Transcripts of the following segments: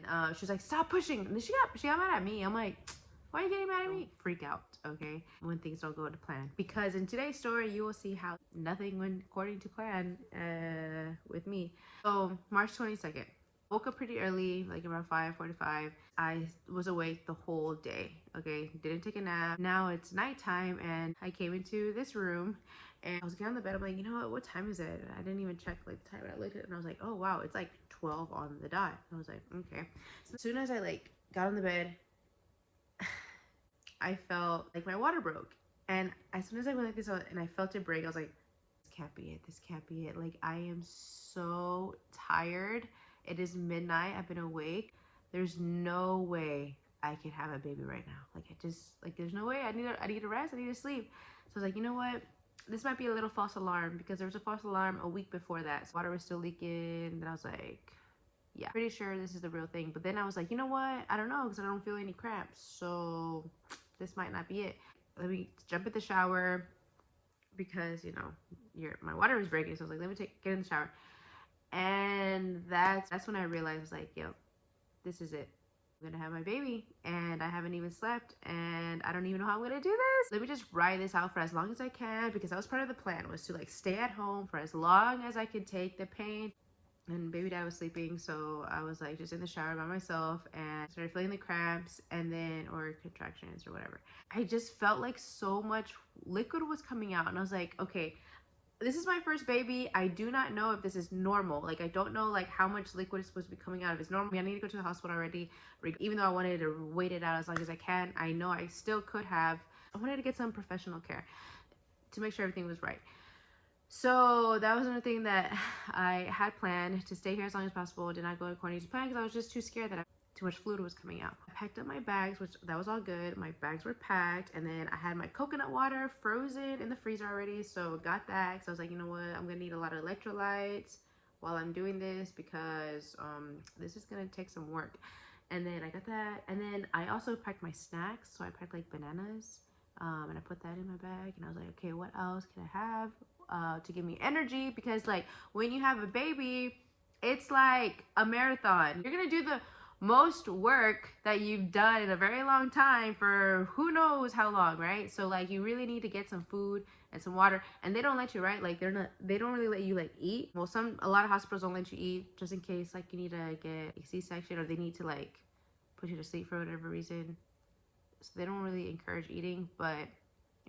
she was like, stop pushing. And then she got mad at me. I'm like, why are you getting mad at me? Freak out, okay? When things don't go to plan. Because in today's story, you will see how nothing went according to plan with me. So March 22nd. Woke up pretty early, like around 5:45. I was awake the whole day, okay? Didn't take a nap. Now it's nighttime and I came into this room and I was getting on the bed. I'm like, you know what time is it? I didn't even check like the time. I looked at it and I was like, oh wow, it's like 12 on the dot. I was like, okay. So as soon as I like got on the bed, I felt like my water broke. And as soon as I went like this and I felt it break, I was like, this can't be it. This can't be it. Like, I am so tired. It is midnight. I've been awake. There's no way I can have a baby right now. Like, there's no way. I need to rest. I need to sleep. So I was like, you know what? This might be a little false alarm, because there was a false alarm a week before that. So water was still leaking. And I was like, yeah, pretty sure this is the real thing. But then I was like, you know what? I don't know, because I don't feel any cramps. So this might not be it. Let me jump in the shower, because, you know, my water was breaking. So I was like, let me get in the shower. And that's when I realized, I was like, yo, this is it. I'm gonna have my baby and I haven't even slept and I don't even know how I'm gonna do this. Let me just ride this out for as long as I can, because that was part of the plan, was to like stay at home for as long as I could take the pain. And baby dad was sleeping, so I was like just in the shower by myself and started feeling the cramps or contractions or whatever. I just felt like so much liquid was coming out and I was like, okay, this is my first baby. I do not know if this is normal. Like, I don't know like how much liquid is supposed to be coming out. If it's normal, I need to go to the hospital already. Even though I wanted to wait it out as long as I can, I know I still could have. I wanted to get some professional care to make sure everything was right. So that was another thing that I had planned, to stay here as long as possible. Did not go according to plan because I was just too scared that too much fluid was coming out. I packed up my bags, which that was all good. My bags were packed, and then I had my coconut water frozen in the freezer already, so got that. So I was like, you know what, I'm gonna need a lot of electrolytes while I'm doing this, because this is gonna take some work. And then I got that, and then I also packed my snacks. So I packed like bananas, and I put that in my bag, and I was like, okay, what else can I have to give me energy? Because like when you have a baby, it's like a marathon. You're gonna do the most work that you've done in a very long time for who knows how long, right? So like you really need to get some food and some water, and they don't let you, right? Like they don't really let you like eat. Well, a lot of hospitals don't let you eat, just in case like you need to get a C-section or they need to like put you to sleep for whatever reason. So they don't really encourage eating, but I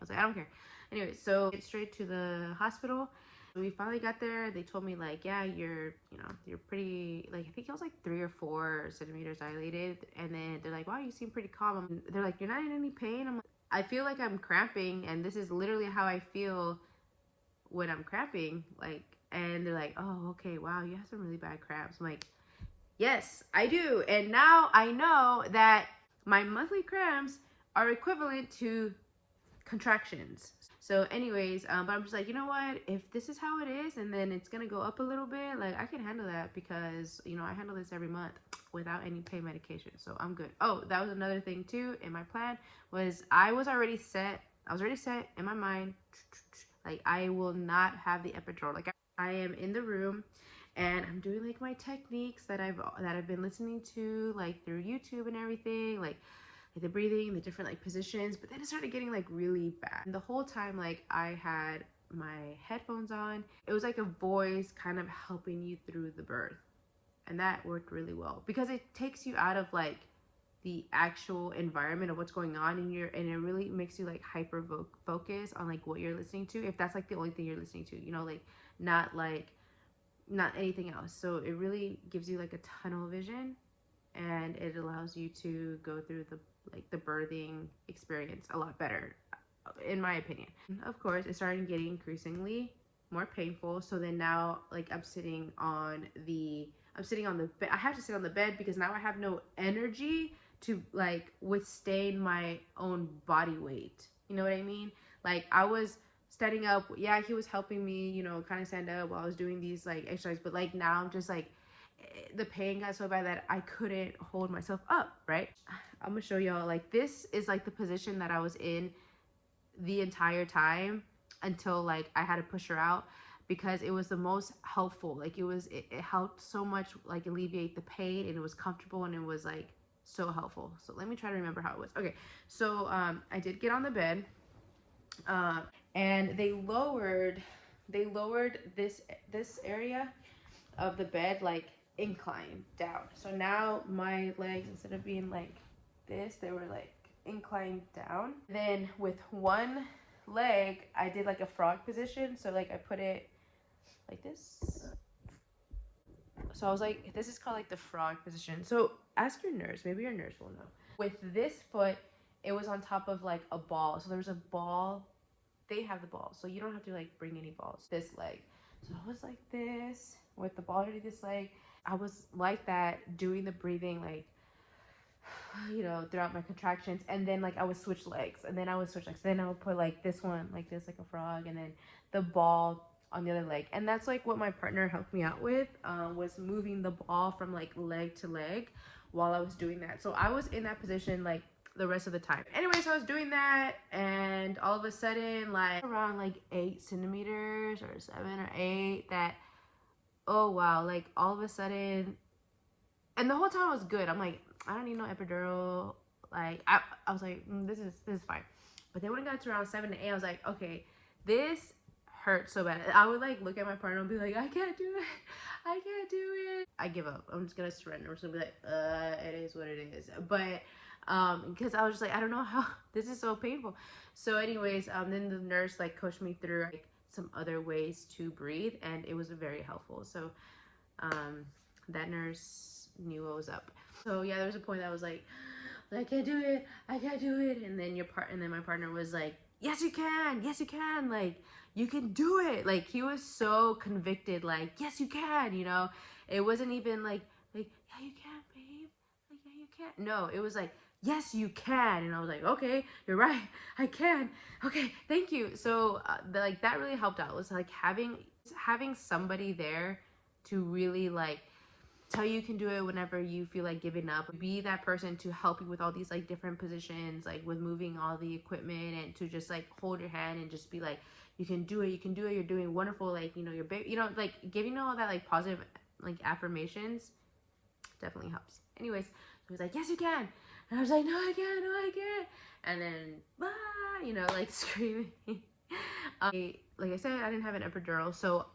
was like, I don't care. Anyway, so get straight to the hospital. We finally got there. They told me like, yeah, you're pretty, like, I think I was like 3 or 4 centimeters dilated. And then they're like, wow, you seem pretty calm. They're like, you're not in any pain? I'm like, I feel like I'm cramping, and this is literally how I feel when I'm cramping. Like, and they're like, oh, okay, wow, you have some really bad cramps. I'm like, yes, I do. And now I know that my monthly cramps are equivalent to contractions. So anyways, but I'm just like, you know what, if this is how it is and then it's gonna go up a little bit, like I can handle that, because you know I handle this every month without any pain medication, so I'm good. Oh, that was another thing too in my plan, was I was already set in my mind, like I will not have the epidural. Like I am in the room and I'm doing like my techniques that I've been listening to like through YouTube and everything, like the breathing, the different like positions. But then it started getting like really bad, and the whole time like I had my headphones on, it was like a voice kind of helping you through the birth, and that worked really well, because it takes you out of like the actual environment of what's going on and it really makes you like hyper focus on like what you're listening to, if that's like the only thing you're listening to, you know, like not anything else. So it really gives you like a tunnel vision, and it allows you to go through the birthing experience a lot better, in my opinion. Of course, it started getting increasingly more painful. So then now like I'm sitting on the bed. I have to sit on the bed because now I have no energy to like withstand my own body weight. You know what I mean? Like I was standing up. Yeah, he was helping me, you know, kind of stand up while I was doing these like exercises. But like now I'm just like, the pain got so bad that I couldn't hold myself up, right? I'm gonna show y'all, like this is like the position that I was in the entire time until like I had to push her out. because it was the most helpful. Like it helped so much, like alleviate the pain, and it was comfortable, and it was like so helpful. So let me try to remember how it was. Okay, so I did get on the bed, and they lowered this area of the bed like incline down. So now my legs, instead of being like this, they were like inclined down. Then with one leg, I did like a frog position. So like I put it like this. So I was like, this is called like the frog position. So ask your nurse, maybe your nurse will know. With this foot, it was on top of like a ball. So there was a ball. They have the ball, so you don't have to like bring any balls. This leg. So I was like this with the ball underneath this leg. I was like that, doing the breathing, like, you know, throughout my contractions. And then like I would switch legs, and then I would switch legs. Then I would put like this one like this, like a frog, and then the ball on the other leg. And that's like what my partner helped me out with, was moving the ball from like leg to leg while I was doing that. So I was in that position like the rest of the time. Anyway, so I was doing that, and all of a sudden, like around like 8 centimeters or 7 or 8, that, oh wow, like all of a sudden, and the whole time I was good. I'm like, I don't need no epidural. Like I was like, this is fine. But then when it got to around 7 to 8, I was like, okay, this hurt so bad. I would like look at my partner and be like, I can't do it. I can't do it. I give up. I'm just gonna surrender. I'm just gonna be like, it is what it is. But because I was just like, I don't know how, this is so painful. So anyways, then the nurse like coached me through like some other ways to breathe, and it was very helpful. So that nurse knew what was up. So yeah, there was a point that I was like, I can't do it, I can't do it. And then my partner was like, yes you can, yes you can, like you can do it. Like he was so convicted, like, yes you can, you know. It wasn't even like yeah you can, babe, like yeah you can. No, it was like, yes you can. And I was like, okay, you're right, I can, okay, thank you. So like that really helped out. It was like having somebody there to really like tell you can do it whenever you feel like giving up. Be that person to help you with all these like different positions, like with moving all the equipment, and to just like hold your hand and just be like, you can do it, you can do it, you're doing wonderful, like, you know, your baby, you know, like giving all that like positive like affirmations definitely helps. Anyways, he was like, yes you can. And I was like, no I can't, no I can't. And then you know, like screaming. Like I said, I didn't have an epidural. So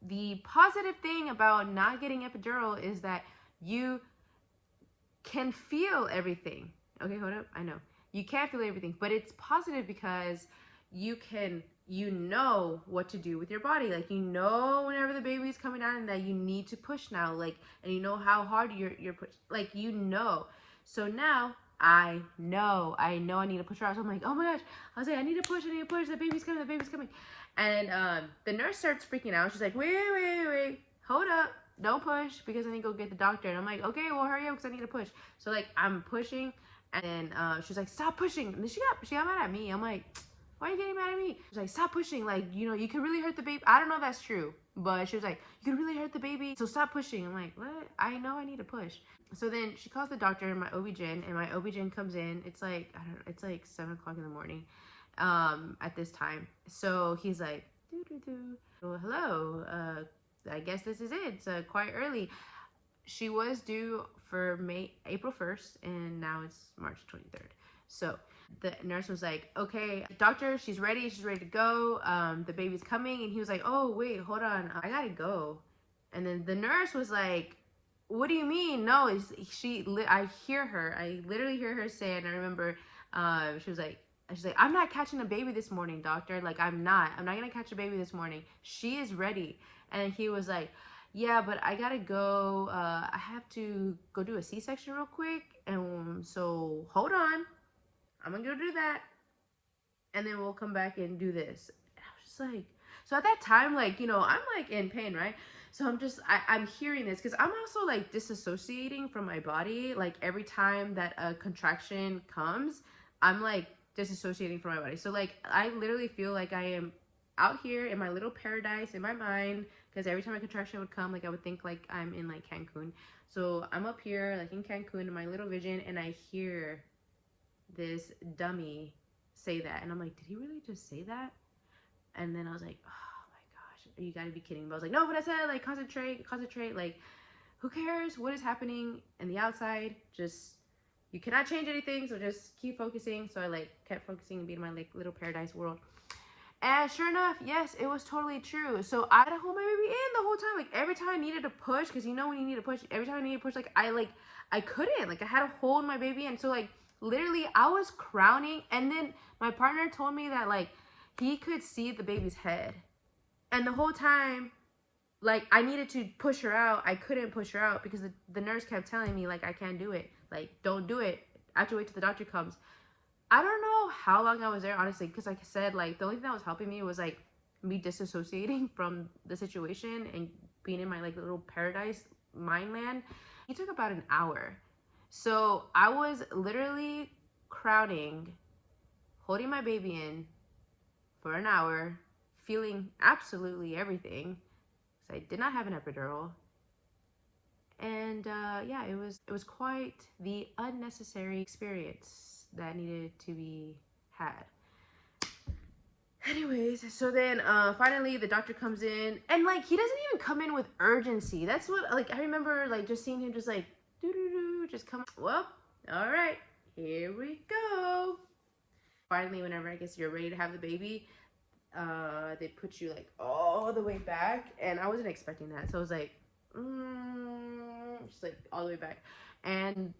the positive thing about not getting epidural is that you can feel everything. Okay, hold up. I know you can't feel everything, but it's positive because you know what to do with your body. Like, you know whenever the baby's coming out and that you need to push now, like, and you know how hard you're push, like, you know. So now I know I need to push her out. So I'm like, oh my gosh. I was like, I need to push, the baby's coming. And the nurse starts freaking out. She's like, wait, hold up, don't push, because I need to go get the doctor. And I'm like, okay, well hurry up because I need to push. So like I'm pushing, and then she's like, stop pushing. And then she got mad at me. I'm like, why are you getting mad at me? She's like, stop pushing, like, you know, you can really hurt the baby. I don't know if that's true, but she was like, you can really hurt the baby, so stop pushing. I'm like, what? I know I need to push. So then she calls the doctor and my OB GYN, and my OB GYN comes in. It's like, I don't know, it's like 7 o'clock in the morning at this time. So he's like, well, hello, I guess this is it. It's quite early. She was due for April 1st, and now it's March 23rd. So the nurse was like, okay, doctor, she's ready to go, the baby's coming. And he was like, oh wait, hold on, I gotta go. And then the nurse was like, what do you mean? No, I literally hear her say it. And I remember she's like, I'm not catching a baby this morning, doctor. Like, I'm not gonna catch a baby this morning. She is ready. And he was like, yeah, but I gotta go, I have to go do a C-section real quick, and so hold on, I'm gonna go do that, and then we'll come back and do this. And I was just like, so at that time, like, you know, I'm like in pain, right? So I'm hearing this because I'm also like disassociating from my body. Like, every time that a contraction comes, I'm like disassociating from my body. So like, I literally feel like I am out here in my little paradise in my mind, because every time a contraction would come, like, I would think like I'm in like Cancun. So I'm up here like in Cancun in my little vision, and I hear this dummy say that, and I'm like, did he really just say that? And then I was like, oh my you gotta be kidding. But I was like, no, but I said, like, concentrate, like, who cares what is happening in the outside? Just, you cannot change anything, so just keep focusing. So I like kept focusing and being in my like little paradise world. And sure enough, yes, it was totally true. So I had to hold my baby in the whole time. Like every time I needed to push, because you know when you need to push, every time I needed to push, like I couldn't. Like I had to hold my baby in. So like literally I was crowning, and then my partner told me that like he could see the baby's head. And the whole time, like I needed to push her out. I couldn't push her out because the nurse kept telling me like I can't do it. Like don't do it. I have to wait till the doctor comes. I don't know how long I was there, honestly, because like I said, like the only thing that was helping me was like me disassociating from the situation and being in my like little paradise mind land. It took about an hour. So I was literally crowding, holding my baby in for an hour, feeling absolutely everything. So I did not have an epidural. And yeah, it was quite the unnecessary experience that needed to be had. Anyways, so then finally the doctor comes in, and like he doesn't even come in with urgency. That's what like I remember like just seeing him just like doo-doo-doo, just come. Well, all right, here we go. Finally, whenever I guess you're ready to have the baby, they put you like all the way back, and I wasn't expecting that. So I was like, just like all the way back, and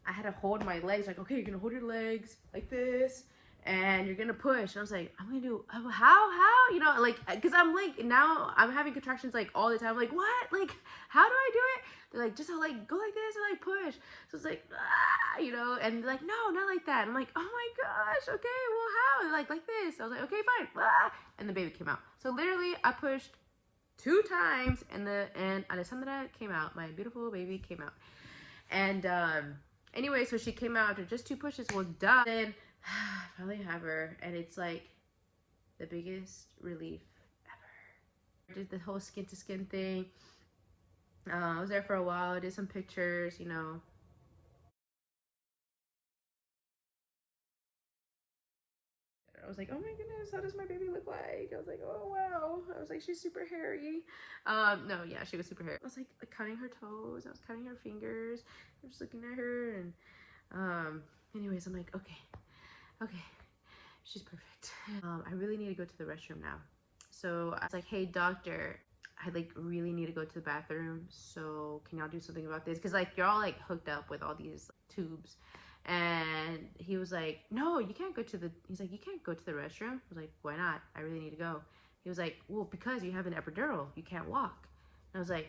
I had to hold my legs, like, okay, you're gonna hold your legs like this, and you're gonna push. And I was like, I'm gonna do, how, you know, like, cause I'm like, now I'm having contractions like all the time. I'm like, what? Like, how do I do it? They're like, just like, go like this and like push. So it's like, ah, you know, and they're like, no, not like that. I'm like, oh my gosh, okay, well, how? And like this. I was like, okay, fine. Ah, and the baby came out. So literally I pushed 2 times, and Alessandra came out. My beautiful baby came out. And, anyway, so she came out after just 2 pushes. Well, done. Then I finally have her, and it's like the biggest relief ever. Did the whole skin to skin thing. I was there for a while. I did some pictures, you know. I was like, oh my goodness, how does my baby look like? I was like, oh wow. I was like, she's super hairy. No, yeah, she was super hairy. I was like cutting her toes. I was cutting her fingers. I was just looking at her, and anyways, I'm like, okay, she's perfect. I really need to go to the restroom now. So I was like, hey doctor, I like really need to go to the bathroom. So can y'all do something about this? Cause like you're all like hooked up with all these tubes. And he was like, no, you can't go to the, he's like, you can't go to the restroom. I was like, why not? I really need to go. He was like, well, because you have an epidural, you can't walk. And I was like,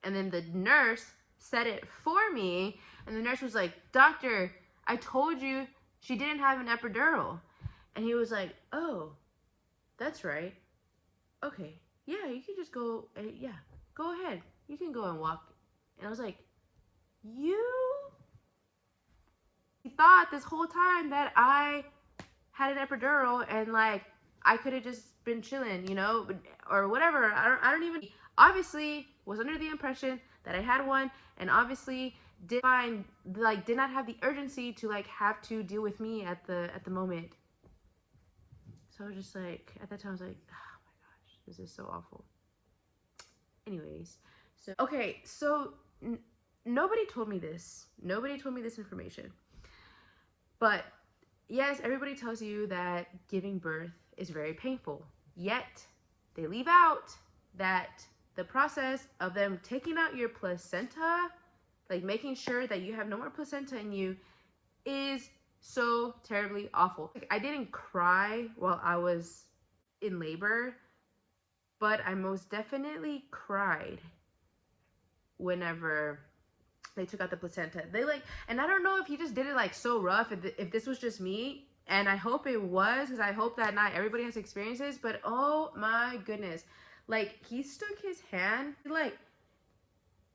and then the nurse said it for me. And the nurse was like, doctor, I told you she didn't have an epidural. And he was like, oh, that's right. Okay, yeah, you can just go, yeah, go ahead. You can go and walk. And I was like, you thought this whole time that I had an epidural and like I could have just been chilling, you know, or whatever. I don't even, obviously was under the impression that I had one, and obviously did not have the urgency to like have to deal with me at the moment. So I was just like, at that time I was like, oh my gosh, this is so awful. Anyways, so okay, so nobody told me this. Nobody told me this information. But yes, everybody tells you that giving birth is very painful. Yet they leave out that the process of them taking out your placenta, like making sure that you have no more placenta in you, is so terribly awful. Like, I didn't cry while I was in labor, but I most definitely cried whenever they took out the placenta. They like, and I don't know if he just did it like so rough, if this was just me, and I hope it was, because I hope that not everybody has experiences, but oh my goodness, like he stuck his hand, like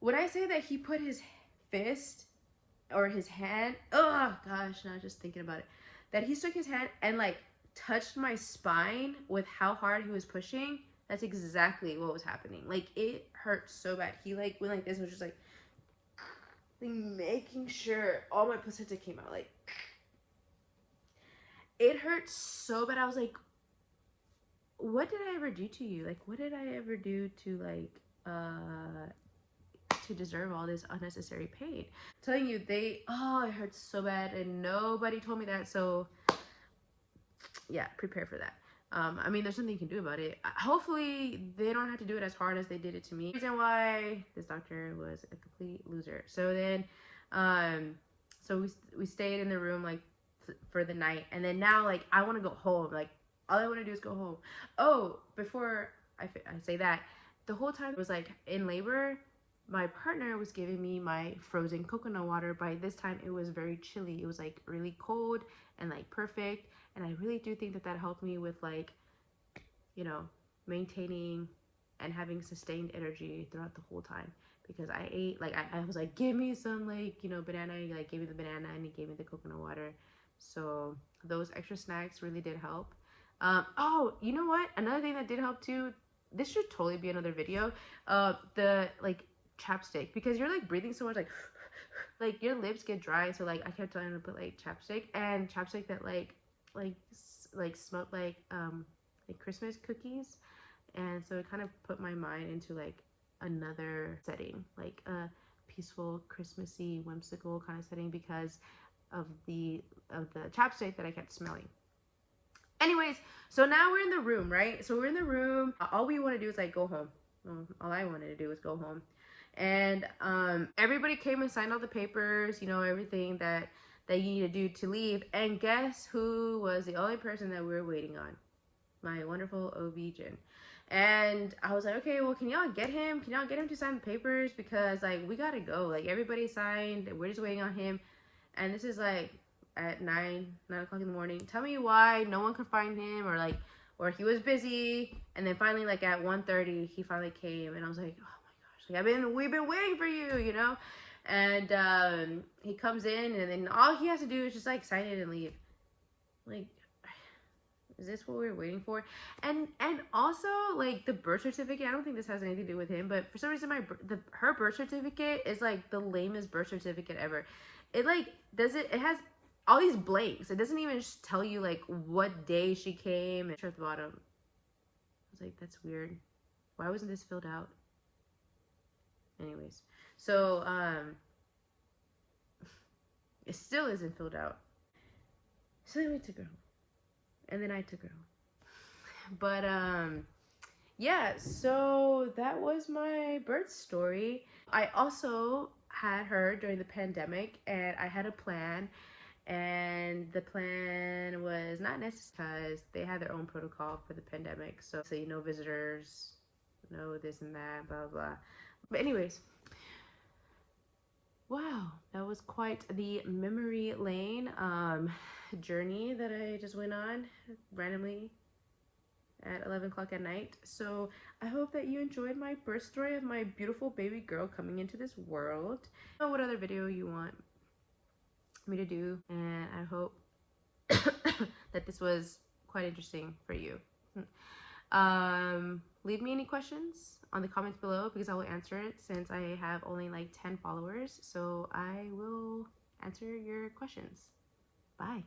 when I say that he put his fist or his hand, oh gosh, now just thinking about it, that he stuck his hand and like touched my spine with how hard he was pushing. That's exactly what was happening. Like it hurt so bad. He like went like this and was just like making sure all my placenta came out. Like it hurt so bad. I was like, what did I ever do to you? Like, what did I ever do to, like, to deserve all this unnecessary pain? I'm telling you, it hurts so bad, and nobody told me that. So yeah, prepare for that. I mean, there's nothing you can do about it. Hopefully they don't have to do it as hard as they did it to me. Reason why this doctor was a complete loser. So then so we stayed in the room like for the night, and then now like I want to go home. Like all I want to do is go home. Oh, before I say that, the whole time I was like in labor, my partner was giving me my frozen coconut water. By this time it was very chilly. It was like really cold and like perfect. And I really do think that that helped me with, like, you know, maintaining and having sustained energy throughout the whole time. Because I ate, like, I was like, give me some, like, you know, banana. He, like, gave me the banana, and he gave me the coconut water. So those extra snacks really did help. Oh, you know what? Another thing that did help too, this should totally be another video. The, like, chapstick. Because you're, like, breathing so much, like your lips get dry. So, like, I kept telling him to put, like, chapstick. And chapstick that, like smelled like Christmas cookies, and so it kind of put my mind into like another setting, like a peaceful, Christmassy, whimsical kind of setting, because of the chapstick that I kept smelling. Anyways, so now we're in the room, right? So we're in the room. All we want to do is like go home. Well, all I wanted to do was go home, and everybody came and signed all the papers, you know, everything that you need to do to leave. And guess who was the only person that we were waiting on? My wonderful OB GYN. And I was like, okay, well, can y'all get him? Can y'all get him to sign the papers? Because, like, we gotta go. Like, everybody signed. We're just waiting on him. And this is, like, at 9 o'clock in the morning. Tell me why no one could find him, or, like, or he was busy. And then finally, like, at 1:30, he finally came. And I was like, oh, my gosh. Like, we've been waiting for you, you know? And he comes in, and then all he has to do is just like sign it and leave. Like, is this what we're waiting for? And also, like, the birth certificate, I don't think this has anything to do with him, but for some reason her birth certificate is like the lamest birth certificate ever. It like it has all these blanks. It doesn't even just tell you like what day she came. And at the bottom, I was like, that's weird. Why wasn't this filled out? Anyways, so it still isn't filled out. So then we took her home, and then I took her home. But yeah, so that was my birth story. I also had her during the pandemic, and I had a plan, and the plan was not necessary because they had their own protocol for the pandemic. So you know, visitors, no this and that, blah blah. But anyways, wow, that was quite the memory lane journey that I just went on randomly at 11 o'clock at night. So I hope that you enjoyed my birth story of my beautiful baby girl coming into this world. I don't know what other video you want me to do, and I hope that this was quite interesting for you. Leave me any questions on the comments below, because I will answer it, since I have only like 10 followers. So I will answer your questions. Bye.